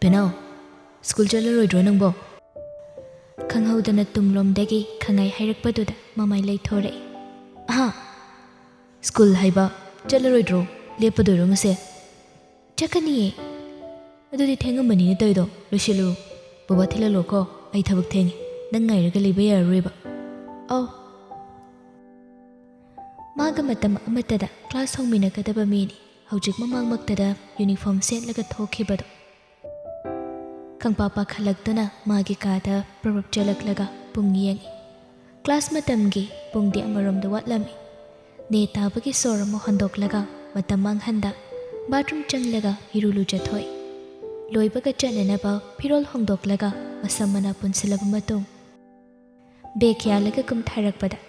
Penau, school chalaroidro nangbo. Khanghaudana tunglomdagi khangai hairakpaduda mamai leithore. Aha. School haiba chalaroidro lepadoiro ngase. Chakaniye. Adudi thengambani ne toido losilu. Baba thilalo ko ai thabak thengi. Nang ngairaga leiba yaroriba. Oh. Maga matam amatada class hongminakadaba mini. Haujik mamangmaktada uniform setlaga thokhibado. Kangpapa khalagtuna magi kada prabhap chalaklaga pung yengi. Class matamgi pung di amaramda watlami. Ne tabagi sora mo handoklaga matamang handa bathroom changlaga hirulu jathoi. Loibaga chananaba pirol hongdoklaga masamana punsilaba matung. Bekyalaga kum tharakpada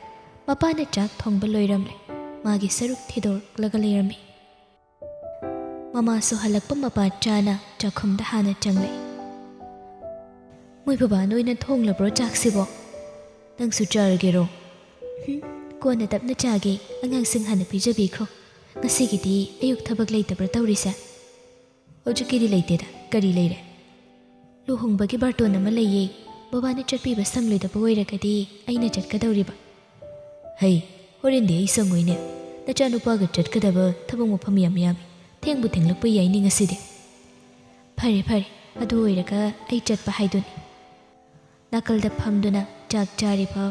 mapana chak thongba loiramle magi saruk thidorklaga leirami. Mama so halakpa mapa chana chakhumda hana changle. Moi baba noina thonglabro chaksibo nangsu chargero kona tapna chage angang sing hana pijabikro ngasigidi ayuk thabak leitabra tawrisa hojukidi leiteda kari leire luhongbagi barton ama leiye baba na chatpiba sangloida boiragadi aina chatkadawriba hey horinde ai sangoine nachanupaga chatkadaba thabang mafam yam yam thengbu thenglakpa yaini ngasidi phare phare adu oiraga ai chatpa haiduni nakalda phamduna chak chariba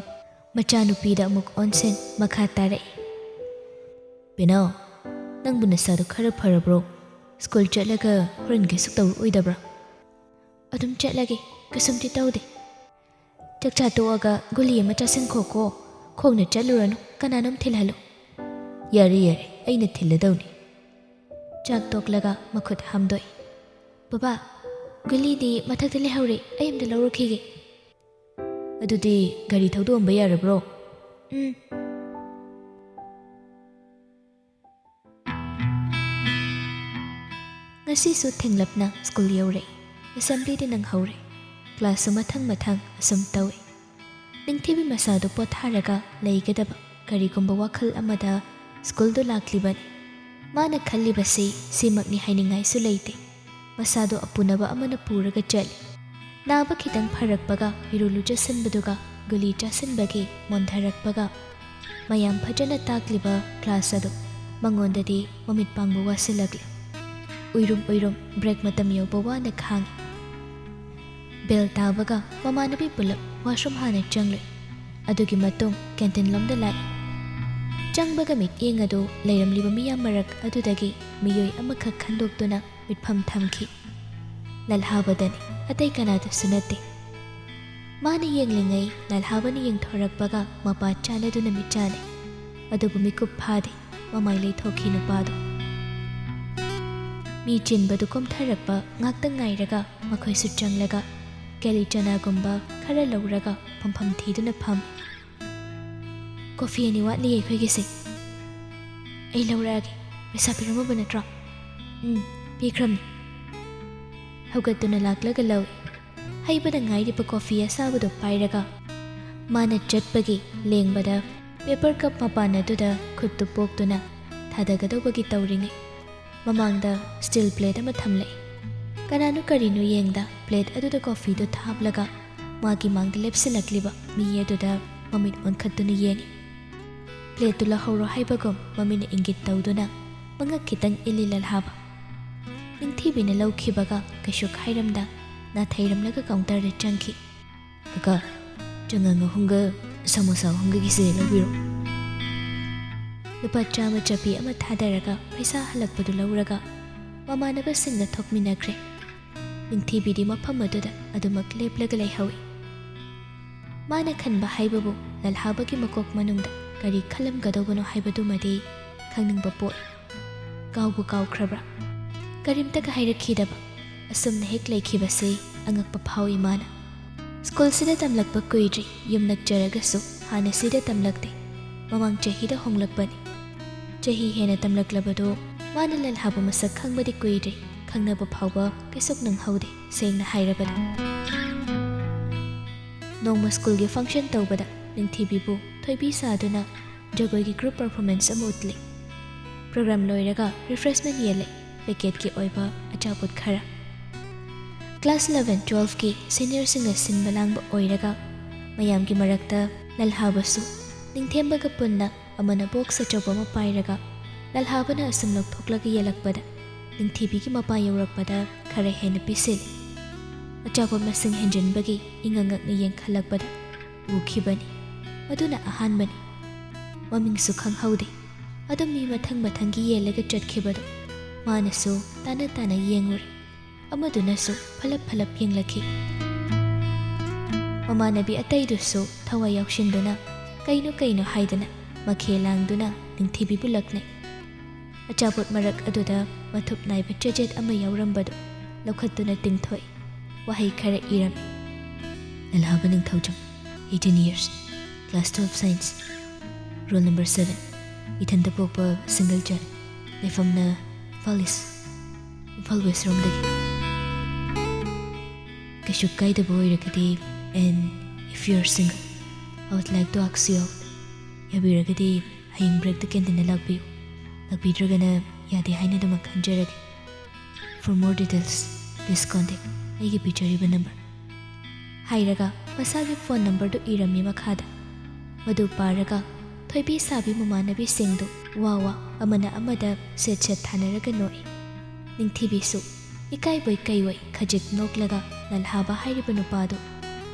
machanupida amuk onsen makha tare Penau nangbu nasadu khara pharabro school chatlaga horin ge suk taw oidabra adum chatlage kasumti tawde chakcha toaga guli ama chasin khoko khongna chaluranu kananam thilhalu yari aina thilladawni chak toklaga makhut hamdoi baba guli di mathakta lehaure ayamda lawrukhige adudi gari thaudomba yarabro ngasi su thenglapna school yaure assembly de nang haure class mathang asum tawi ningthibi masadu potharaga leigadaba karigumba wakhal amada school do laklibani mana khallibasi simakni hainingai su leite masadu apunaba amana puraga chali naba khitang pharakpaga hirulu jasanbaduga guli jasanbagi mondharakpaga mayam phajana takliba class adu mangondadi mamit pangbu wasilagle uirum break matam yobawa na khang bel tabaga mamanabi pulap washroom hana changle adugi matung canteen lomda lai changbaga mit engado leiramliba miyam marak adudagi miyoi amakha khandoktuna mitpham thamki lalhabadani atai kanada sunate mana yenglingai lalhabani yengthorakpaga mapa chanaduna michane adubu mikup phade mamai leithokhi nupado mi chinbadu komtharakpa ngakta ngairaga makhoi su changlaga keli chana gumba khara lawraga phampham thiduna pham coffee ni watli khoi gise ai lawragi pesa pirama banatra pikram haugatuna laklaga law haibada ngairiba coffee asabado pairaga mana chatpagi lengbada paper cup mapana duda khuttu poktuna thadagadobagi tawringe mamangda steel plate ama thamle kananu karinu yengda plate aduda coffee do thablaga magi mangda lepsilakliba mi aduda mamit onkhattuna yengi plate tula horo haibagom mamina ingit tawduna manga kitang ililal haba ningthibina lawkhibaga kashuk hairamda na thairamlaga counter de changki kaka changanga hunga samosa hunga gise lawiro lupa chama chapi ama thadaraga paisa halakpadu lawraga mamanaga singna thokminakre ningthibidi mafam aduda adumak leplaga leihawi mana khanba haibabu lalhabagi makok manungda kari khalam gadawano haibadu madi khangningba pot kawbu kawkhrabra karimtaga hairakhidaba asumna hek leikhibase angakpa phawi mana school sida tamlakpa kuidri yumnak jaragasu hana sida tamlakte mamang chahida honglakpani chahi hena tamlaklabado mana lalhaba masak khangbadi kuidri khangnaba phawba kaisok nang haude sengna hairabada nongma school ge function tawbada ningthibibu thoibi saduna jagoi gi group performance amutli program loiraga refreshment yele packet ki oiba achaput khara Class 11-12 की senior singa sinba langba oiraga mayam ki marakta lalhabasu ningthembaga punna amana box achawba ma pairaga lalhabana asum lokthokla gi yelakpada ningthibi ki mapa yaurakpada khare hena pisili achawba masing henjinbagi ingangak ni yengkhalakpada ukhibani aduna ahanbani maming su khanghaude adum mi mathang mathangi yelaga chatkibadu manasu tana tana yenguri amaduna su phalap phalap yenglakhi mamanabi ataidusu thawa yaukshinduna kaino haidana makhelangduna ningthibi bulakne achapot marak aduda mathup naiba chejet ama yaurambadu lokhattuna tingthoi wahai khara iram lalhaba ningthaujam 18 years class 12 science roll number 7 ithanda pokpa single child lefamna Imphal West romdagi kashu kaidaba oiragadi and if you are single I would like to ask you out yabiragadi haying break the cantina lakbidragana yade hainadama khanjaragi for more details please contact aigi picture number hairaga masagi phone number do irami makhada madu paraga thoibi sabi mamanabi singdu wawa amana amada set thanaraga noi ningthibisu ikai boy kaiwai khajik noklaga lalhaba hairiba nupado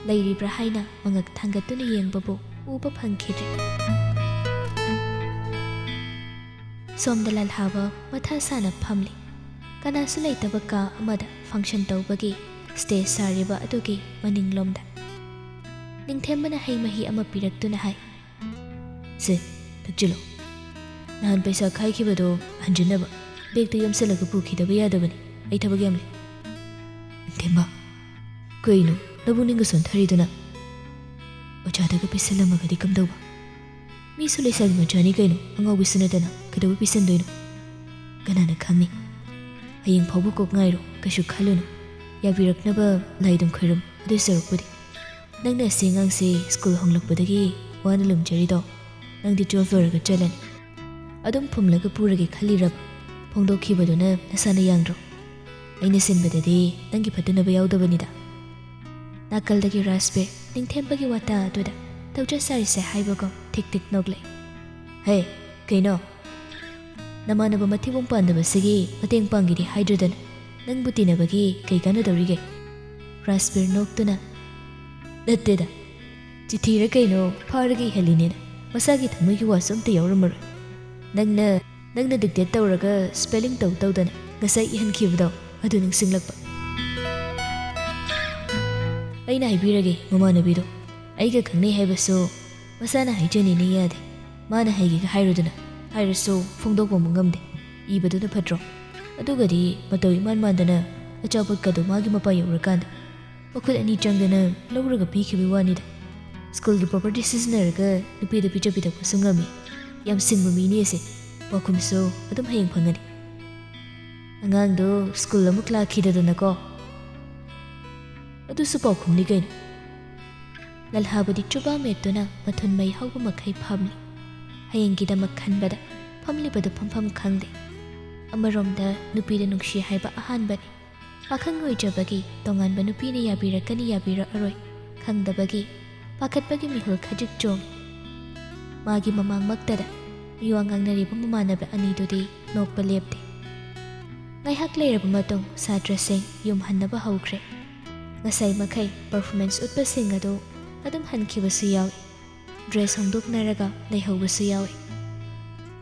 lairibra haina mangak thangatuna yengbabu uba phangkhidre somda lalhaba matha sana phamli kanasu leitaba ka amada function tawbagi stage sariba adugi maninglomda ningthembana heimahi ama piraktuna hai se takjilo nahan paisa khaikibado hanjinaba beg tu yamsalaga pukhidaba yadabani ai thabag yamle themba koino nabu ninga son thariduna ochadaga pisalamagadi kamdauba mi sulesagi machani kaino angau bisanadana kadabu pisandoino ganana khangni hayeng phabu kok ngairo kashu khalunu yabiraknaba laidum khairam adu sarupudi nangna singang se school honglakpadagi wana lumjarido nangdi 12 loraga chalani adum phumlaga puragi khalirab phongdokhibaduna nasana yangdro aina sinbadadi nangi phatanaba yaudabanida nakaldagi raspe ningthembagi wata aduda tawja sarise haibago tik nogle hey kaino namanaba mathibum pandaba sigi mateng pangidi hydrodan nangbu tinabagi kai kanadorige raspe noktuna datteda chithira kaino pharagi heline masagi thamagi wasumta yauramar nangna dictate tawraga spelling tawdana ngasai ihankhibado adu ningsinglakpa aina haibirage mamanabido aiga khangnei haibasu masana haijani ni yade mana haigi ga hairuduna hairasu phongdokpa mungamde ibaduna phatro adugadi mataw iman mandana achapot kadu magi mapa yaurakanda makhut ani changdana lawraga pikhibi wanida school gi property seasonaraga nupida pichapida kusungami yam singba mini ase wakumso adum hayeng phangani angangdo school amuk lakhidadana ko adu su paukhumni kaino lalhabadi chuba metuna mathun mai hauba makhai phamli hayengida makhanbada phamli badu phampham khangde amaromda nupida nungshi haiba ahanbani pakhang oijabagi tonganba nupini yabirakani yabira aroi khangdabagi pakhatbagi mihul khajik chong magi mamang maktada miwangangnariba mamanaba anidudi nokpa lepte ngaihak leiraba matong satrasing yumhannaba haukhre ngasai makhai performance utpasing ado adum hankibasu yawi dress hongdoknaraga leihaubasu yawi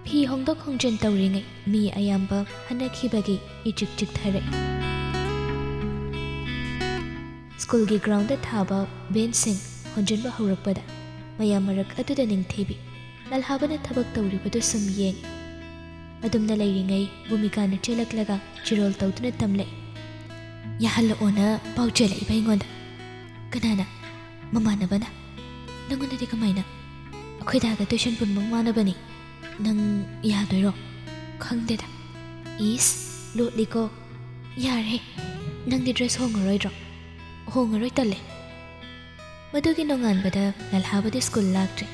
phi hongdok hongjen tawringai mi ayamba hanakhibagi ichik thare school gi ground da thaba bensing honjenba haurakpada mayamarak aduda ningthibi lalhabana thabak tawribadu sum yeng adumna leiringai bhumikana chelaklaga chirol tawduna tamle yahalla ona pauchela ibaingonda kanana mamanabana nangona de kamaina akhoidaga tuition pun mamanabani nang yadoiro khangdeda is lotliko yare nang di dress hongaroi tale madugi nonganbada lalhabadi school laktre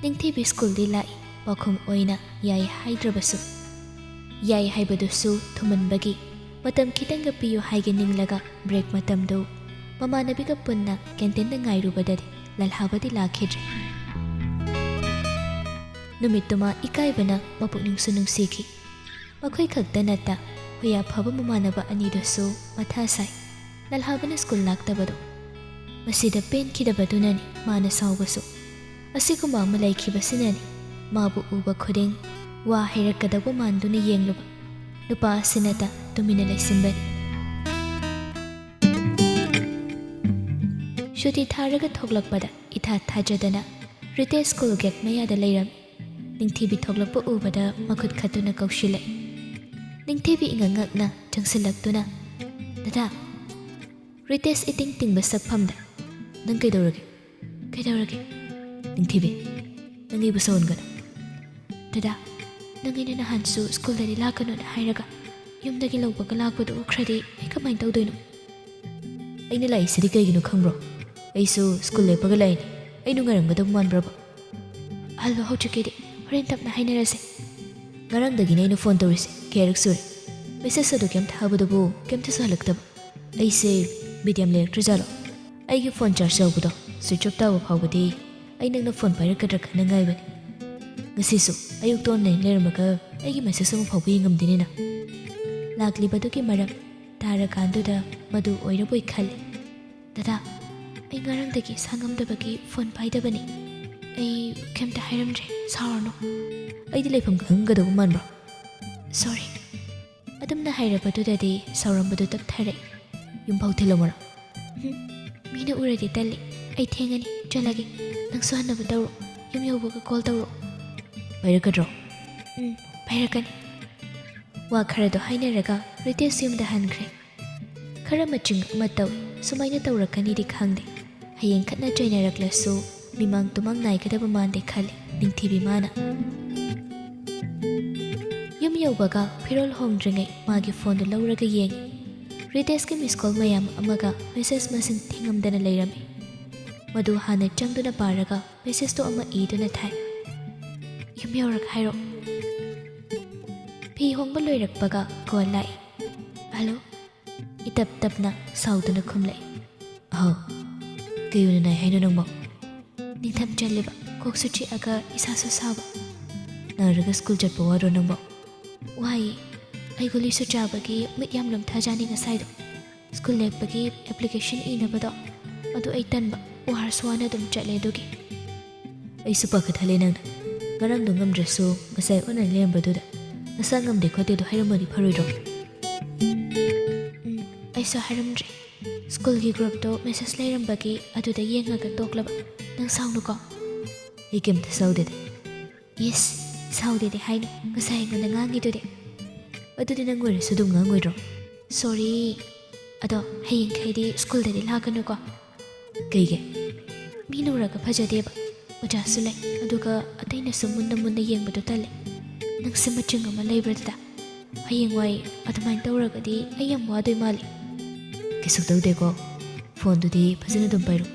ningthibi school di lai pakhum oina yai haidrabasu yai haibadusu thumanbagi Matam khitanga piyu haige ninglaga break matamdu mamanabiga punna canteen ngairubadadi lalhabadi lakhidre. Numituma ikaibana mapukning sunungsiki. Makoy khagta nata huya phaba mamanaba anidosu mathasai. Lalhabana school laktabado. Masida pen kidabadunani mana saubasu. Asiguma malaikibasinani mabu uba khuding wa hirakadabu manduna yengluba. Nupa asinata tumina laisinbani. Shuti tharaga thoglakpada itha thajadana Rite school gate mayada leiram. Ningthibi thoglakpa ubada makhut khatuna kaushilai. Ningthibi ingangakna changsilaktuna. Dada, Rite's eating tingba sakphamda. Nang kaidawrage? Ningthibi, nangibu saungana. Dada, nangina nahansu school dari lakano na hairaga. Yumdagi lawbaga lakpadu ukhradi ay kamain tawdoino. Ay nilai sidi kaygino khangbro. Ay su school lepaga laini. Ay nungaramgadam manbraba. Allo hauchikidi. Horen tapna hainarase. Ngarangdagina ino phone tawrise. Kayarak sure. Message ado kem thabadabu kem tasu halaktaba. Ay se medium lectrajalo. Ay ki phone charge tawbudo. Switch off tawa phawbadi. Ay nangna phone pairakadra khana ngaibani. Ngasisu ayuk ton nei lermaga ay ki message mo phawbi ngamdinina. Laklibadu ki maram tarakanduda madu oiraboi khale. Dada, ay ngarangdagi sangamdabagi phone paidabani. Ay kemta hairamdre saurno. Ay dilay pham khangadaw manbro. Sorry. Adamna hairabadudadi saurambadu tapthare. Yumphaw thilamara. Mina uradi talli. Ay thengani chalagi. Nang suhannabu tawro. Yum yawbaga call tawro. Pairakadro. Pairakani. Wa kharado hainaraga Rite's yumda hankre. Khara maching mataw sumaina tawrakani di khangde. Hayeng khatna jainaraklasu mimang tumang naikadaba mande khale ningthibi mana. Yum yawbaga pirol hongdringai magi phone do lawraga yengi. Rite's ki miss call mayam amaga message masing thingamdana leirami. Madu hana changduna paraga message to ama iduna thai. Yum yawrak hairo. Pi hongba loirakpaga call lai. Hello? Itap tapna sauduna khumlai. Oh. Kayuna nai haino nangmo. Ningtham chaliba koksu chi aga isasu saba. Naraga school chatpa waro nangmo. Wai, ay guli su chabagi mit yam lam thajani ngasaido. School lepagi application inabado. Adu ay tanba uhar swana dum chatle dugi. Ay supakat halinang na. Garang dungam drasu ngasay onan lembaduda. Nasangam de kote do hairamani pharuidro. Ay sa hairamdre. School ki group to message lairambagi aduda yengaga toklaba. Nang saunu ko. Ikim ta saudede. Yes, saudede haino. Ngasay nga nangangidude. Adudi nang wari sudum ngangoidro. Sorry. Ado hayeng kaydi school dadi lakano ko. Kayge. Minuraga pajadeba. Uja sulay. Aduga atay na sumunda munda yengbado tali. Nang simaching ama laybradada. Hayeng way atamain tawragadi ayam wadoy mali. Kisuk tawde ko. Phone dudi pazina dum pairu.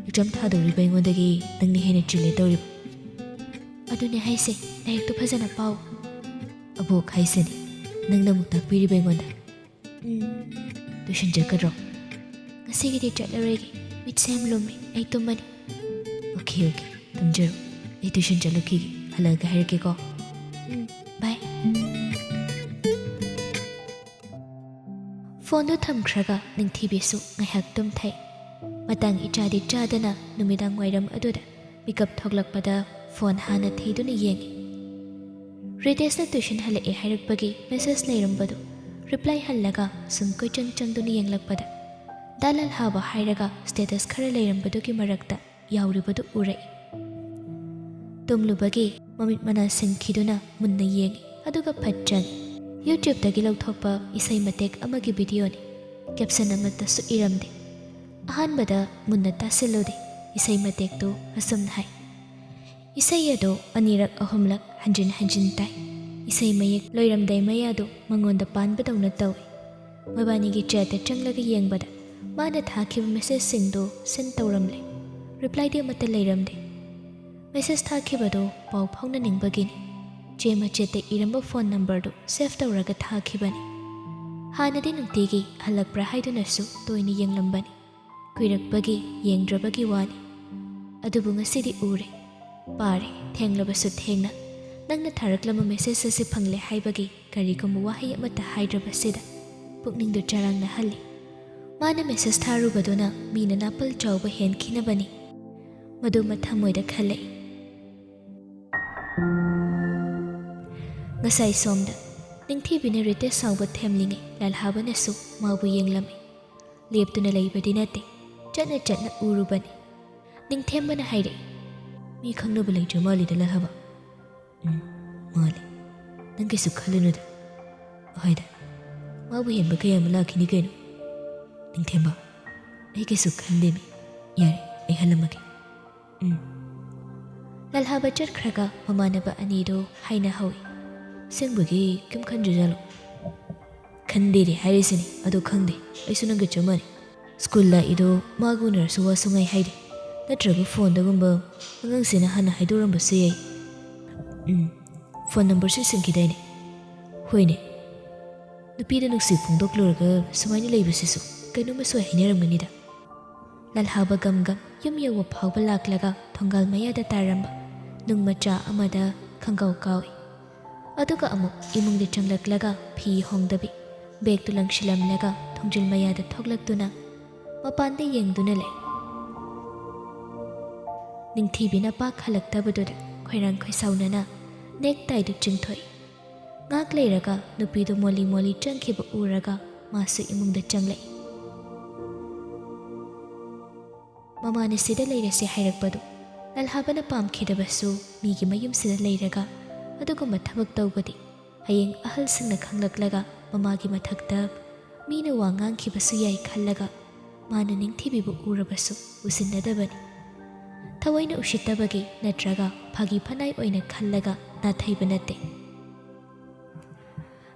Exam thadawriba ingondagi nangni hena chile tawriba. Aduni haise layakto phajana pau. Abok haiseni nangna muk takpiriba ingonda. Tuition jakadro. Ngasigidi chatlaregi mit sem lumi ay tumani. Okay. Tumjaro. Ay tuition chalukigi halaga hairake ko. Bye. Phone do thamkhraga ningthibisu ngaihak tumthai. Matang ichadi chadana numidang wairam aduda mikap thoglakpada phone hana theiduna yengi. Rite's na tuition hala e hairakpagi message lairambadu reply hallaga sum koichang changduna yenglakpada dalal haba hairaga status khara lairambadu ki marakta yauribadu urai. Tumlubagi mamit mana singkhiduna munna yengi aduga phatchang YouTube dagi lawthokpa isai matek amagi video ni caption amata su iramde. Ahanbada munna tasilode isai matek to asum hai. Isai ado anirak ahumlak hanjin tai. Isai mayek loiramdai mayado mangonda panbadawna tawi. Mabani chat changlaga yengbada mana thakiba message singdo send tawramle. Reply de mata lairamde. Message thakibado pau phawna ningbagini. Jema chete iramba phone number do save tawraga thakibani. ꯍꯥꯟꯅꯗꯤ ꯅꯨꯡꯇꯤꯒꯤ ꯍꯜꯂꯛꯄ꯭ꯔꯥ ꯍꯥꯏꯗꯨꯅꯁꯨ ꯇꯣꯏꯅ ꯌꯦꯡꯂꯝꯕꯅꯤ, ꯀꯨꯏꯔꯛꯄꯒꯤ ꯌꯦꯡꯗ꯭ꯔꯕꯒꯤ ꯋꯥꯅꯤ꯫ ꯑꯗꯨꯕꯨ ꯉꯁꯤꯗꯤ ꯎꯔꯦ, ꯄꯥꯔꯦ, ꯊꯦꯡꯂꯕꯁꯨ ꯊꯦꯡꯅ ꯅꯪꯅ ꯊꯥꯔꯛꯂꯝꯕ ꯃꯦꯁꯦꯖ ꯑꯁꯤ ꯐꯪꯂꯦ ꯍꯥꯏꯕꯒꯤ ꯀꯔꯤꯒꯨꯝꯕ ꯋꯥꯍꯩ ꯑꯃꯠꯇ ꯍꯥꯏꯗ꯭ꯔꯕꯁꯤꯗ ꯄꯨꯛꯅꯤꯡꯗꯨ ꯆꯔꯥꯡꯅꯍꯜꯂꯤ꯫ ꯃꯥꯅ ꯃꯦꯁꯦꯖ ꯊꯥꯔꯨꯕꯗꯨꯅ ꯃꯤꯅ ꯅꯥꯄꯜ ꯆꯥꯎꯕ ꯍꯦꯟꯈꯤꯅꯕꯅꯤ, ꯃꯗꯨ ꯃꯊꯃꯣꯏꯗ ꯈꯜꯂꯛꯏ꯫ ꯉꯁꯥꯏ ꯁꯣꯝꯗ ꯅꯤꯡꯊꯤꯕꯤꯅ ꯔꯤꯇꯦꯁ ꯁꯥꯎꯕ ꯊꯦꯝꯂꯤꯉꯩ ꯂꯥꯜꯍꯥꯕꯅꯁꯨ ꯃꯥꯕꯨ ꯌꯦꯡꯂꯝꯃꯤ꯫ ꯂꯦꯞꯇꯨꯅ ꯂꯩꯕꯗꯤ ꯅꯠꯇꯦ, ꯆꯠꯅ ꯆꯠꯅ ꯎꯔꯨꯕꯅꯤ꯫ ꯅꯤꯡꯊꯦꯝꯕꯅ ꯍꯥꯏꯔꯛꯏ, ꯃꯤ ꯈꯪꯅꯕ ꯂꯩꯇ꯭ꯔ ꯃꯥꯜꯂꯤꯗ ꯂꯥꯜꯍꯥꯕ꯫ ꯃꯥꯜꯂꯤ, ꯅꯪ ꯀꯩꯁꯨ ꯈꯜꯂꯨꯅꯨꯗ, ꯍꯣꯏꯗ ꯃꯥꯕꯨ ꯍꯦꯟꯕ ꯀꯌꯥ ꯑꯃ ꯂꯥꯛꯈꯤꯅꯤ ꯀꯩꯅꯣ꯫ ꯅꯤꯡꯊꯦꯝꯕ, ꯑꯩ ꯀꯩꯁꯨ ꯈꯟꯗꯦꯃꯤ, ꯌꯥꯔꯦ ꯑꯩ ꯍꯜꯂꯝꯃꯒꯦ꯫ ꯂꯥꯜꯍꯥꯕ ꯆꯠꯈ꯭ꯔꯒ ꯃꯃꯥꯟꯅꯕ ꯑꯅꯤꯗꯣ ꯍꯥꯏꯅꯍꯧꯏ, ꯑꯁꯦꯡꯕꯒꯤ ꯀꯩꯝ ꯈꯟꯗ꯭ꯔꯖꯥꯠꯂꯣ? ꯈꯟꯗꯦꯗꯤ ꯍꯥꯏꯔꯤꯁꯤꯅꯤ, ꯑꯗꯣ ꯈꯪꯗꯦ, ꯑꯩꯁꯨ ꯅꯪꯒ ꯆꯞ ꯃꯥꯟꯅꯩ꯫ ꯁ꯭ꯀꯨꯜ ꯂꯥꯛꯏꯗꯣ ꯃꯥꯒ ꯎꯅꯔꯁꯨ ꯋꯥ ꯁꯨꯡꯉꯥꯏ ꯍꯥꯏꯗꯦ, ꯅꯠꯇ꯭ꯔꯒ ꯐꯣꯟꯗꯒꯨꯝꯕ ꯑꯉꯥꯡꯁꯤꯅ ꯍꯥꯟꯅ ꯍꯥꯏꯗꯣꯔꯝꯕꯁꯨ ꯌꯥꯏ꯫ ꯐꯣꯟ ꯅꯝꯕꯔꯁꯨ ꯁꯤꯟꯈꯤꯗꯥꯏꯅꯦ? ꯍꯣꯏꯅꯦ, ꯅꯨꯄꯤꯗ ꯅꯨꯡꯁꯤ ꯐꯣꯡꯗꯣꯛꯂꯨꯔꯒ ꯁꯨꯃꯥꯏꯅ ꯂꯩꯕꯁꯤꯁꯨ ꯀꯩꯅꯣꯝꯃ ꯁꯣꯏ ꯍꯥꯏꯅꯔꯝꯒꯅꯤꯗ꯫ ꯂꯥꯜꯍꯥꯕ ꯒꯝ ꯌꯨꯝ ꯌꯧꯕ ꯐꯥꯎꯕ ꯂꯥꯛꯂꯒ ꯊꯣꯡꯒꯥꯜ ꯃꯌꯥꯗ ꯇꯥꯔꯝꯕ ꯅꯨꯡ ꯃꯆꯥ ꯑꯃꯗ ꯈꯪꯒꯥꯎ ꯀꯥꯎꯏ꯫ ꯑꯗꯨꯒ ꯑꯃꯨꯛ ꯏꯃꯨꯡꯗ ꯆꯪꯂꯛꯂꯒ ꯐꯤ ꯍꯣꯡꯗꯕꯤ ꯕꯦꯒꯇꯨ ꯂꯪꯁꯤꯜꯂꯝꯂꯒ ꯊꯣꯡꯖꯤꯜ ꯃꯌꯥꯗ ꯊꯣꯛꯂꯛꯇꯨꯅ ꯃꯄꯥꯟꯗ ꯌꯦꯡꯗꯨꯅ ꯂꯩ꯫ ꯅꯤꯡꯊꯤꯕꯤꯅ ꯄꯥꯛ ꯍꯜꯂꯛꯇꯕꯗꯨꯗ ꯈꯣꯏꯔꯥꯡ ꯈꯣꯏꯁꯥꯎꯅꯅ ꯅꯦꯛ ꯇꯥꯏꯗꯨ ꯆꯤꯡꯊꯣꯛꯏ꯫ ꯉꯥꯛ ꯂꯩꯔꯒ ꯅꯨꯄꯤꯗꯨ ꯃꯣꯂꯤ ꯃꯣꯂꯤ ꯆꯪꯈꯤꯕ ꯎꯔꯒ ꯃꯥꯁꯨ ꯏꯃꯨꯡꯗ ꯆꯪꯂꯛꯏ꯫ ꯃꯃꯥꯅ ꯁꯤꯗ ꯂꯩꯔꯁꯦ ꯍꯥꯏꯔꯛꯄꯗꯨ ꯂꯥꯜꯍꯥꯕꯅ ꯄꯥꯝꯈꯤꯗꯕꯁꯨ ꯃꯤꯒꯤ ꯃꯌꯨꯝꯁꯤꯗ ꯂꯩꯔꯒ ꯑꯗꯨꯒꯨꯝꯕ ꯊꯕꯛ ꯇꯧꯕꯗꯤ ꯍꯌꯦꯡ ꯑꯍꯜꯁꯤꯡꯅ ꯈꯪꯂꯛꯂꯒ ꯃꯃꯥꯒꯤ ꯃꯊꯛꯇ ꯃꯤꯅ ꯋꯥ ꯉꯥꯡꯈꯤꯕꯁꯨ ꯌꯥꯏ ꯈꯜꯂꯒ ꯃꯥꯅ ꯅꯤꯡꯊꯤꯕꯤꯕꯨ ꯎꯔꯕꯁꯨ ꯎꯁꯤꯟꯅꯗꯕꯅꯤ꯫ ꯊꯑꯣꯏꯅ ꯎꯁꯤꯠꯇꯕꯒꯤ ꯅꯠꯇ꯭ꯔꯒ ꯐꯥꯒꯤ ꯐꯅꯥꯏ ꯑꯣꯏꯅ ꯈꯜꯂꯒ ꯅꯥꯊꯩꯕ ꯅꯠꯇꯦ꯫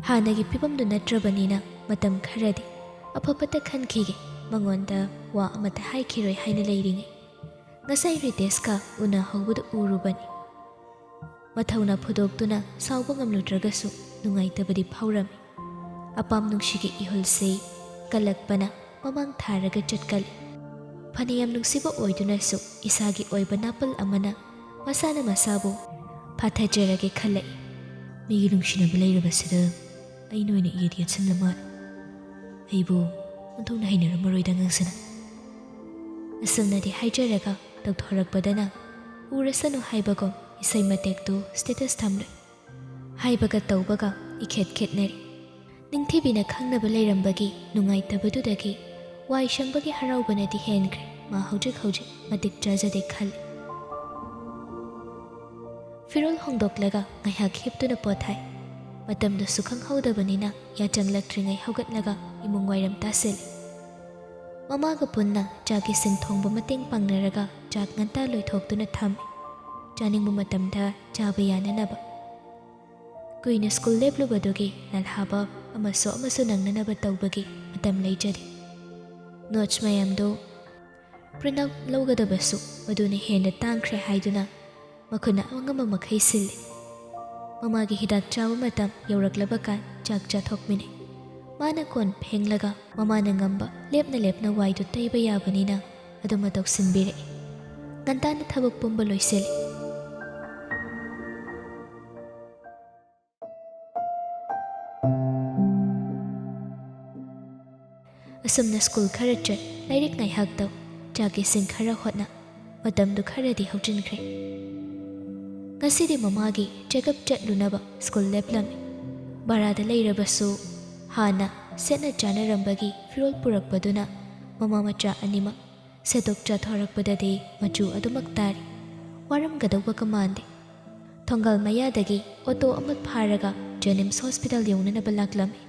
ꯍꯥꯟꯅꯒꯤ ꯐꯤꯕꯝꯗꯨ ꯅꯠꯇ꯭ꯔꯕꯅꯤꯅ ꯃꯇꯝ ꯈꯔꯗꯤ ꯑꯐ-ꯐꯠꯇ ꯈꯟꯈꯤꯒꯦ, ꯃꯉꯣꯟꯗ ꯋꯥ ꯑꯃꯠꯇ ꯍꯥꯏꯈꯤꯔꯣꯏ ꯍꯥꯏꯅ ꯂꯩꯔꯤꯉꯩ ꯉꯁꯥꯏ ꯔꯤꯇꯦꯁꯀ ꯎꯅꯍꯧꯕꯗꯨ ꯎꯔꯨꯕꯅꯤ꯫ ꯃꯊꯧꯅꯥ ꯐꯨꯗꯣꯛꯇꯨꯅ ꯁꯥꯎꯕ ꯉꯝꯂꯨꯗ꯭ꯔꯒꯁꯨ ꯅꯨꯡꯉꯥꯏꯇꯕꯗꯤ ꯐꯥꯎꯔꯝꯃꯤ꯫ ꯑꯄꯥꯝ ꯅꯨꯡꯁꯤꯒꯤ ꯏꯍꯨꯜꯁꯦ ꯀꯜꯂꯛꯄꯅ ꯃꯃꯥꯡ ꯊꯥꯔꯒ ꯆꯠꯀꯜꯂꯤ꯫ ꯐꯅꯌꯥꯝ ꯅꯨꯡꯁꯤꯕ ꯑꯣꯏꯗꯨꯅꯁꯨ ꯏꯁꯥꯒꯤ ꯑꯣꯏꯕ ꯅꯥꯄꯜ ꯑꯃꯅ ꯃꯁꯥꯅ ꯃꯁꯥꯕꯨ ꯐꯥꯊꯖꯔꯒꯦ ꯈꯜꯂꯛꯏ꯫ ꯃꯤꯒꯤ ꯅꯨꯡꯁꯤꯅꯕ ꯂꯩꯔꯕꯁꯤꯗ ꯑꯩꯅ ꯑꯣꯏꯅ ꯏꯌꯦꯠ ꯌꯦꯠꯁꯤꯟꯂ ꯃꯥꯜꯂꯦ, ꯑꯩꯕꯨ ꯑꯣꯟꯊꯣꯛꯅ ꯍꯩꯅꯔꯝꯃꯔꯣꯏꯗ ꯑꯉꯥꯡꯁꯤꯅ꯫ ꯑꯁꯨꯝꯅꯗꯤ ꯍꯥꯏꯖꯔꯒ ꯇꯧꯊꯣꯔꯛꯄꯗꯅ ꯎꯔꯁꯅꯨ ꯍꯥꯏꯕꯒꯨꯝ ꯏꯁꯩ ꯃꯇꯦꯛꯇꯨ ꯁ꯭ꯇꯦꯇꯁ ꯊꯝꯂꯣꯏ꯫ ꯍꯥꯏꯕꯒ ꯇꯧꯕꯒ ꯏꯈꯦꯠ ꯈꯦꯠꯅꯔꯤ꯫ ꯅꯤꯡꯊꯤꯕꯤꯅ ꯈꯪꯅꯕ ꯂꯩꯔꯝꯕꯒꯤ ꯅꯨꯡꯉꯥꯏꯇꯕꯗꯨꯗꯒꯤ ꯋꯥꯏ ꯁꯪꯕꯒꯤ ꯍꯔꯥꯎꯕꯅꯗꯤ ꯍꯦꯟꯈ꯭ꯔꯦ ꯃꯥ ꯍꯧꯖꯤꯛ ꯃꯇꯤꯛ ꯆꯥꯖꯗꯦ ꯈꯜꯂꯤ꯫ ꯐꯤꯔꯣꯜ ꯍꯣꯡꯗꯣꯛꯂꯒ ꯉꯥꯏꯍꯥꯛ ꯍꯤꯞꯇꯨꯅ ꯄꯣꯊꯥꯏ꯫ ꯃꯇꯝꯗꯨꯁꯨ ꯈꯪꯍꯧꯗꯕꯅꯤꯅ ꯌꯥꯆꯪꯂꯛꯇ꯭ꯔꯤꯉꯩ ꯍꯧꯒꯠꯂꯒ ꯏꯃꯨꯡ ꯋꯥꯏꯔꯝ ꯇꯥꯁꯤꯜꯂꯤ꯫ ꯃꯃꯥꯒ ꯄꯨꯟꯅ ꯆꯥꯛ ꯏꯁꯤꯡ ꯊꯣꯡꯕ ꯃꯇꯦꯡ ꯄꯥꯡꯅꯔꯒ ꯆꯥꯛ ꯉꯟꯇꯥ ꯂꯣꯏꯊꯣꯛꯇꯨꯅ ꯊꯝꯃꯤ, ꯆꯥꯅꯤꯡꯕ ꯃꯇꯝꯗ ꯆꯥꯕ ꯌꯥꯅꯅꯕ꯫ ꯀꯨꯏꯅ ꯁ꯭ꯀꯨꯜ ꯂꯦꯞꯂꯨꯕꯗꯨꯒꯤ ꯂꯥꯜꯍꯥꯕ ꯑꯃꯁꯨ ꯅꯪꯅꯅꯕ ꯇꯧꯕꯒꯤ ꯃꯇꯝ ꯂꯩꯖꯗꯦ꯫ ꯅꯣꯠꯁ ꯃꯌꯥꯝꯗꯨ ꯄ꯭ꯔꯤꯟꯠ ꯑꯥꯎꯠ ꯂꯧꯒꯗꯕꯁꯨ ꯃꯗꯨꯅ ꯍꯦꯟꯅ ꯇꯥꯡꯈ꯭ꯔꯦ ꯍꯥꯏꯗꯨꯅ ꯃꯈꯨꯠꯅ ꯑꯉꯝꯕ ꯃꯈꯩ ꯁꯤꯜꯂꯤ꯫ ꯃꯃꯥꯒꯤ ꯍꯤꯗꯥꯛ ꯆꯥꯕ ꯃꯇꯝ ꯌꯧꯔꯛꯂꯕ ꯀꯥꯟ ꯆꯥꯛ ꯆꯥꯊꯣꯛꯃꯤꯟꯅꯩ꯫ ꯃꯥꯅ ꯀꯣꯟ ꯐꯦꯡꯂꯒ ꯃꯃꯥꯅ ꯉꯝꯕ ꯂꯦꯞꯅ ꯋꯥꯏꯗꯨ ꯇꯩꯕ ꯌꯥꯕꯅꯤꯅ ꯑꯗꯨꯃ ꯇꯧꯁꯤꯟꯕꯤꯔꯛꯏ꯫ ꯉꯟꯇꯥꯅ ꯊꯕꯛ ꯄꯨꯝꯕ ꯂꯣꯏꯁꯤꯜꯂꯤ꯫ ꯑꯁꯨꯝꯅ ꯁ꯭ꯀꯨꯜ ꯈꯔ ꯆꯠ, ꯂꯥꯏꯔꯤꯛ ꯉꯥꯏꯍꯥꯛ ꯇꯧ, ꯆꯥꯛ ꯏꯁꯤꯡ ꯈꯔ ꯍꯣꯠꯅ ꯃꯇꯝꯗꯨ ꯈꯔꯗꯤ ꯍꯧꯖꯤꯟꯈ꯭ꯔꯦ꯫ ꯉꯁꯤꯗꯤ ꯃꯃꯥꯒꯤ ꯆꯦꯛꯑꯞ ꯆꯠꯂꯨꯅꯕ ꯁ꯭ꯀꯨꯜ ꯂꯦꯞꯂꯝꯃꯤ꯫ ꯚꯔꯥꯗ ꯂꯩꯔꯕꯁꯨ ꯍꯥꯟꯅ ꯁꯦꯠꯅ ꯆꯥꯅꯔꯝꯕꯒꯤ ꯐꯤꯔꯣꯜ ꯄꯨꯔꯛꯄꯗꯨꯅ ꯃꯃꯥ ꯃꯆꯥ ꯑꯅꯤꯃꯛ ꯁꯦꯠꯇꯣꯛ ꯆꯥꯊꯣꯔꯛꯄꯗꯗꯤ ꯃꯆꯨ ꯑꯗꯨꯃꯛ ꯇꯥꯔꯤ꯫ ꯋꯥꯔꯝꯒꯗꯧꯕꯒ ꯃꯥꯟꯗꯦ꯫ ꯊꯣꯡꯒꯥꯜ ꯃꯌꯥꯗꯒꯤ ꯑꯣꯇꯣ ꯑꯃ ꯐꯥꯔꯒ ꯖꯦꯅꯤꯝꯁ ꯍꯣꯁꯄꯤꯇꯥꯜ ꯌꯧꯅꯅꯕ ꯂꯥꯛꯂꯝꯃꯤ꯫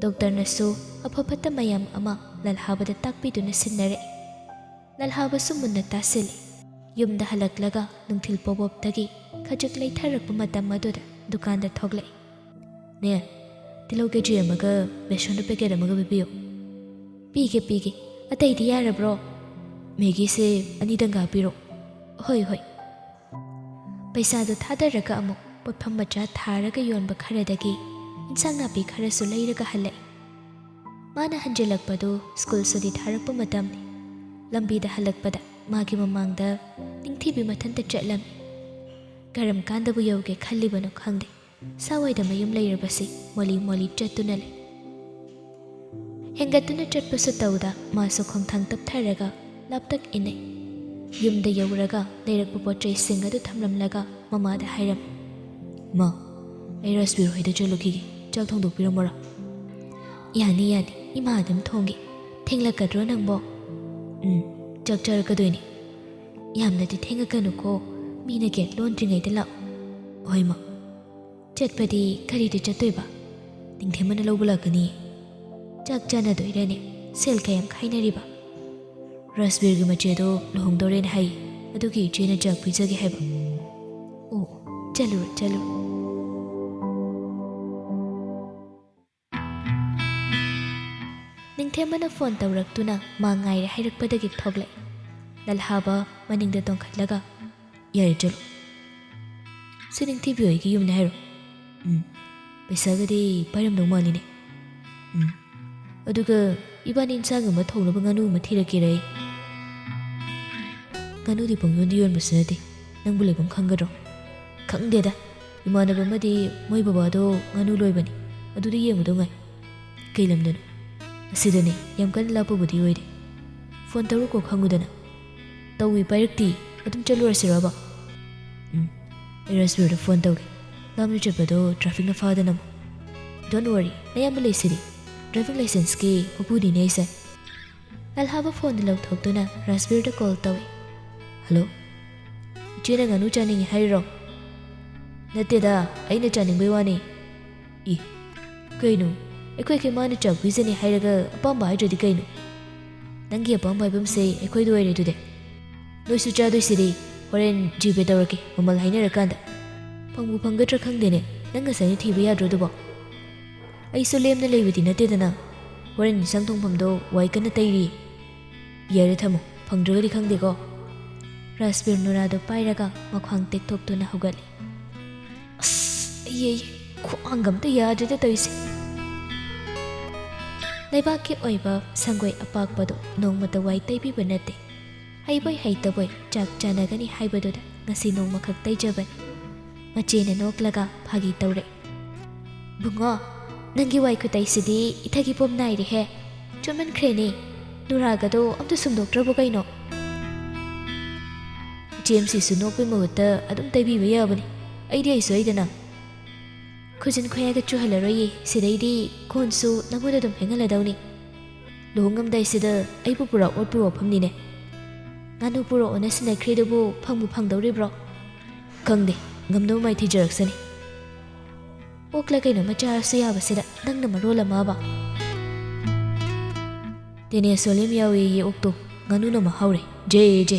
ꯗꯣꯛꯇꯔꯅꯁꯨ ꯑꯐ-ꯐꯠꯇ ꯃꯌꯥꯝ ꯑꯃ ꯂꯥꯜꯍꯥꯕꯗ ꯇꯥꯛꯄꯤꯗꯨꯅ ꯁꯤꯟꯅꯔꯛꯏ꯫ ꯂꯥꯜꯍꯥꯕꯁꯨ ꯃꯨꯟꯅ ꯇꯥꯁꯤꯜꯂꯤ꯫ ꯌꯨꯝꯗ ꯍꯜꯂꯛꯂꯒ ꯅꯨꯡꯊꯤꯜ ꯄꯣꯕꯣꯞꯇꯒꯤ ꯈꯖꯤꯛ ꯂꯩꯊꯔꯛꯄ ꯃꯇꯝ ꯑꯗꯨꯗ ꯗꯨꯀꯥꯟꯗ ꯊꯣꯛꯂꯛꯏ꯫ ꯅꯦ, ꯇꯤꯜꯍꯧ KG ꯑꯃꯒ ꯕꯦꯁꯣꯟꯗ ꯄꯦꯀꯦꯠ ꯑꯃꯒ ꯄꯤꯕꯤꯌꯨ꯫ ꯄꯤꯒꯦ, ꯑꯇꯩꯗꯤ ꯌꯥꯔꯕ꯭ꯔꯣ? ꯃꯦꯒꯤꯁꯦ 2ꯗꯪꯒ ꯍꯥꯞꯄꯤꯔꯣ꯫ ꯍꯣꯏ꯫ ꯄꯩꯁꯥꯗꯨ ꯊꯥꯗꯔꯒ ꯑꯃꯨꯛ ꯄꯣꯠꯐꯝ ꯃꯆꯥ ꯊꯥꯔꯒ ꯌꯣꯟꯕ ꯈꯔꯗꯒꯤ ꯏꯟꯁꯥꯡ ꯅꯥꯄꯤ ꯈꯔꯁꯨ ꯂꯩꯔꯒ ꯍꯜꯂꯛꯏ꯫ ꯃꯥꯅ ꯍꯟꯖꯤꯜꯂꯛꯄꯗꯨ ꯁ꯭ꯀꯨꯜ ꯁꯨꯇꯤ ꯊꯥꯔꯛꯄ ꯃꯇꯝꯅꯤ. ꯂꯝꯕꯤꯗ ꯍꯜꯂꯛꯄꯗ ꯃꯥꯒꯤ ꯃꯃꯥꯡꯗ ꯅꯤꯡꯊꯤꯕꯤ ꯃꯊꯟꯇ ꯆꯠꯂꯝꯃꯤ. ꯀꯔꯝ ꯀꯥꯟꯗꯕꯨ ꯌꯧꯒꯦ ꯈꯜꯂꯤꯕꯅꯣ ꯈꯪꯗꯦ. ꯁꯥꯋꯥꯏꯗ ꯃꯌꯨꯝ ꯂꯩꯔꯕꯁꯤ ꯃꯣꯂꯤ ꯃꯣꯂꯤ ꯆꯠꯇꯨꯅ ꯂꯩ. ꯍꯦꯟꯒꯠꯇꯨꯅ ꯆꯠꯄꯁꯨ ꯇꯧꯗ ꯃꯥꯁꯨ ꯈꯣꯡꯊꯥꯡ ꯇꯞꯊꯔꯒ ꯂꯥꯞꯇꯛ ꯏꯟꯅꯩ. ꯌꯨꯝꯗ ꯌꯧꯔꯒ ꯂꯩꯔꯛꯄ ꯄꯣꯠꯆꯩꯁꯤꯡ ꯑꯗꯨ ꯊꯝꯂꯝꯂꯒ ꯃꯃꯥꯗ ꯍꯥꯏꯔꯝꯃꯤ. ꯃꯥ, ꯑꯩ ꯔꯥꯁꯕꯤꯔ ꯍꯣꯏꯗ ꯆꯠꯂꯨꯈꯤꯒꯦ. ꯆꯥꯛ ꯊꯣꯡꯗꯣꯛꯄꯤꯔꯝꯃꯣꯔꯥ? ꯌꯥꯅꯤ ꯌꯥꯅꯤ, ꯏꯃꯥ ꯑꯗꯨꯝ ꯊꯣꯡꯒꯦ. ꯊꯦꯡꯂꯛꯀꯗ꯭ꯔꯣ ꯅꯪꯕꯣ? ꯆꯥꯛ ꯆꯥꯔꯛꯀꯗꯣꯏꯅꯤ. ꯌꯥꯝꯅꯗꯤ ꯊꯦꯡꯉꯛꯀꯅꯨꯀꯣ. ꯃꯤꯅ ꯒꯦꯠ ꯂꯣꯟꯗ꯭ꯔꯤꯉꯩꯗ ꯂꯥꯛꯑꯣ. ꯍꯣꯏ ꯃꯥ. ꯆꯠꯄꯗꯤ ꯀꯔꯤꯗ ꯆꯠꯇꯣꯏꯕ? ꯅꯤꯡꯊꯦꯝꯕꯅ ꯂꯧꯕ ꯂꯥꯛꯀꯅꯤ. ꯆꯥꯛ ꯆꯥꯟꯅꯗꯣꯏꯔꯅꯦ? ꯁꯦꯜ ꯀꯌꯥꯝ ꯈꯥꯏꯅꯔꯤꯕ? ꯔꯥꯁꯕꯤꯔꯒꯤ ꯃꯆꯦꯗꯣ ꯂꯨꯍꯣꯡꯗꯧꯔꯦꯅ ꯍꯥꯏ. ꯑꯗꯨꯒꯤ ꯏꯆꯦꯅ ꯆꯥꯛ ꯄꯤꯖꯒꯦ ꯍꯥꯏꯕ. ꯑꯣ, ꯆꯠꯂꯨꯔꯣ ꯆꯠꯂꯨꯔꯣ. ꯅꯤꯡꯊꯦꯝꯕꯅ ꯐꯣꯟ ꯇꯧꯔꯛꯇꯨꯅ ꯃꯥ ꯉꯥꯏꯔꯦ ꯍꯥꯏꯔꯛꯄꯗꯒꯤ ꯊꯣꯛꯂꯛꯏ. ꯂꯜꯍꯥꯕ ꯃꯅꯤꯡꯗ ꯇꯣꯡꯈꯠꯂꯒ, ꯌꯥꯔꯦ ꯆꯠꯂꯣ. ꯁꯤ ꯅꯤꯡꯊꯤꯕꯤ ꯍꯣꯏꯒꯤ ꯌꯨꯝꯅꯦ ꯍꯥꯏꯔꯣ? ꯄꯩꯁꯥꯒꯗꯤ ꯄꯥꯏꯔꯝꯗꯧ ꯃꯥꯜꯂꯤꯅꯦ. ꯑꯗꯨꯒ ꯏꯕꯥꯅꯤ ꯏꯟꯁꯥꯡ ꯑꯃ ꯊꯣꯡꯅꯕ ꯉꯥꯅꯨ ꯑꯃ ꯊꯤꯔꯛꯀꯦꯔ ꯑꯩ. ꯉꯥꯅꯨꯗꯤ ꯄꯪꯌꯣꯟꯗꯤ ꯌꯣꯟꯕꯁꯨ ꯅꯠꯇꯦ. ꯅꯪꯕꯨ ꯂꯩꯐꯝ ꯈꯪꯒꯗ꯭ꯔꯣ? ꯈꯪꯗꯦꯗ. ꯏꯃꯥꯟꯅꯕ ꯑꯃꯗꯤ ꯃꯣꯏ ꯕꯕꯥꯗꯣ ꯉꯥꯅꯨ ꯂꯣꯏꯕꯅꯤ. ꯑꯗꯨꯗ ꯌꯦꯡꯕꯗꯧ ꯉꯥꯏ. ꯀꯩ ꯂꯝꯗꯅꯣ? ꯑꯁꯤꯗꯅꯦ. ꯌꯥꯝ ꯀꯟꯅ ꯂꯥꯞꯄꯕꯨꯗꯤ ꯑꯣꯏꯗꯦ. ꯐꯣꯟ ꯇꯧꯔꯛꯀꯣ ꯈꯪꯉꯨꯗꯅ. ꯇꯧꯏ ꯄꯥꯏꯔꯛꯇꯤ. ꯑꯗꯨꯝ ꯆꯠꯂꯨꯔꯁꯤꯔꯕ? ꯑꯩ ꯔꯥꯁꯕꯤꯔꯗ ꯐꯣꯟ ꯇꯧꯒꯦ. ꯂꯥꯞꯅ ꯆꯠꯄꯗꯣ ꯇ꯭ꯔꯥꯐꯤꯛꯅ ꯐꯥꯗꯅꯕ. ꯗꯣꯟ ꯋꯥꯔꯤ, ꯑꯌꯥꯝꯕ ꯂꯩꯁꯤꯗꯤ. ꯗ꯭राꯏꯚꯤꯡ ꯂꯥꯏꯁꯦꯟꯁꯀꯤ ꯃꯄꯨꯗꯤꯅꯦ ꯑꯩꯁꯦ. ꯂꯜꯍꯥꯕ ꯐꯣꯟꯗ ꯂꯧꯊꯣꯛꯇꯨꯅ ꯔꯥꯁꯕꯤꯔꯗ ꯀꯣꯜ ꯇꯧꯏ. ꯍꯜꯂꯣ, ꯏꯆꯦꯅ ꯉꯥꯅꯨ ꯆꯥꯅꯤꯡꯉꯤ ꯍꯥꯏꯔꯤꯔꯣ? ꯅꯠꯇꯦꯗ, ꯑꯩꯅ ꯆꯥꯅꯤꯡꯕꯩ ꯋꯥꯅꯤ. ꯀꯩꯅꯣ? ꯑꯩꯈꯣꯏ ꯃꯥꯅ ꯆꯥꯛ ꯄꯤꯖꯅꯤ ꯍꯥꯏꯔꯒ ꯑꯄꯥꯝꯕ ꯍꯥꯏꯗ꯭ꯔꯗꯤ ꯀꯩꯅꯣ? ꯅꯪꯒꯤ ꯑꯄꯥꯝꯕ ꯍꯥꯏꯕꯝꯁꯦ ꯑꯩꯈꯣꯏꯗ ꯑꯣꯏꯔꯦ ꯑꯗꯨꯗꯤ. ꯅꯣꯏꯁꯨ ꯆꯥꯗꯣꯏꯁꯤꯗꯤ. ꯍꯣꯔꯦꯟ ꯖꯤꯄꯦ ꯇꯧꯔꯛꯀꯦ ꯃꯃꯜ ꯍꯥꯏꯅꯔꯀꯥꯟꯗ. ꯐꯪꯕꯨ ꯐꯪꯒꯗ꯭ꯔꯥ ꯈꯪꯗꯦꯅꯦ. ꯅꯪ ꯉꯁꯥꯏꯅ ꯊꯤꯕ ꯌꯥꯗ꯭ꯔꯣ ꯑꯗꯨꯕꯣ? ꯑꯩꯁꯨ ꯂꯦꯝꯅ ꯂꯩꯕꯗꯤ ꯅꯠꯇꯦꯗꯅ. ꯍꯣꯔꯦꯟ ꯏꯟꯁꯥꯡ ꯊꯣꯡꯐꯝꯗꯣ ꯋꯥꯏ ꯀꯟꯅ ꯇꯩꯔꯤ. ꯌꯥꯔꯦ ꯊꯝꯃꯣ. ꯐꯪꯗ꯭ꯔꯒꯗꯤ ꯈꯪꯗꯦꯀꯣ. ꯔꯥꯁꯕꯤꯔ ꯅꯨꯔꯥꯗꯣ ꯄꯥꯏꯔꯒ ꯃꯈ꯭ꯋꯥꯡ ꯇꯦꯛꯊꯣꯛꯇꯨꯅ ꯍꯧꯒꯠꯂꯤ. ꯑꯁ, ꯑꯩ ꯈ꯭ꯋꯥꯡꯒ ꯑꯝꯇ ꯌꯥꯗ꯭ꯔꯦꯗ ꯇꯧꯔꯤꯁꯦ. ꯂꯩꯕꯥꯛꯀꯤ ꯑꯣꯏꯕ ꯁꯪꯒꯣꯏ ꯑꯄꯥꯛꯄꯗꯣ ꯅꯣꯡꯃꯇ ꯋꯥꯏ ꯇꯩꯕꯤꯕ ꯅꯠꯇꯦ. ꯍꯩꯕꯣꯏ ꯍꯩꯇꯕꯣꯏ ꯆꯥꯛ ꯆꯥꯅꯒꯅꯤ ꯍꯥꯏꯕꯗꯨꯗ ꯉꯁꯤ ꯅꯣꯡꯃꯈꯛ ꯇꯩꯖꯕꯅꯤ. ꯃꯆꯦꯅ ꯅꯣꯛꯂꯒ ꯐꯥꯒꯤ ꯇꯧꯔꯛꯏ. ꯕꯨꯡꯉꯣ, ꯅꯪꯒꯤ ꯋꯥꯏ ꯈꯨꯇꯩꯁꯤꯗꯤ ꯏꯊꯒꯤ ꯄꯣꯝ ꯅꯥꯏꯔꯦꯍꯦ. ꯆꯨꯝꯃꯟꯈ꯭ꯔꯦꯅꯦ. ꯅꯨꯔꯥꯒꯗꯣ ꯑꯝꯇ ꯁꯨꯝꯗꯣꯛꯇ꯭ꯔꯕꯣ ꯀꯩꯅꯣ? ꯏꯆꯦꯝꯁꯤꯁꯨ ꯅꯣꯛꯄꯩ ꯃꯍꯨꯠꯇ ꯑꯗꯨꯝ ꯇꯩꯕꯤꯕ ꯌꯥꯕꯅꯤ. ꯑꯩꯗꯤ ꯑꯩꯗꯅ. ꯈꯨꯖꯤꯟ ꯈꯨꯌꯥꯒ ꯆꯨꯍꯜꯂꯔꯣꯏꯌꯦ. ꯁꯤꯗꯩꯗꯤ ꯈꯣꯟꯁꯨ ꯅꯪꯉꯣꯟꯗ ꯑꯗꯨꯝ ꯍꯦꯡꯍꯜꯂꯗꯧꯅꯤ. ꯂꯨꯍꯣꯡꯉꯝꯗꯥꯏꯁꯤꯗ ꯑꯩꯕꯨ ꯄꯨꯔꯥ ꯑꯣꯠꯄ ꯋꯥꯐꯝꯅꯤꯅꯦ. ꯉꯥꯅꯨ ꯄꯨꯔꯛꯑꯣꯅ ꯁꯤꯟꯅꯈ꯭ꯔꯤꯗꯨꯕꯨ ꯐꯪꯕꯨ ꯐꯪꯗꯧꯔꯤꯕ꯭ꯔꯣ? ꯈꯪꯗꯦ. ꯉꯝꯗꯧ ꯃꯥꯏ ꯊꯤꯖꯔꯛꯁꯅꯤ. ꯑꯣꯛꯂ ꯀꯩꯅꯣꯝꯃ ꯆꯥꯔꯁꯨ ꯌꯥꯕꯁꯤꯗ ꯅꯪꯅ ꯃꯔꯣꯜ ꯑꯃꯕ. ꯇꯦꯅꯦꯁꯣꯂꯤꯌꯝ ꯌꯥꯎꯏꯌꯦ ꯑꯣꯛꯇꯣ. ꯉꯥꯅꯨꯅ ꯃꯍꯥꯎꯔꯦ. ꯖꯦ ꯖꯦ.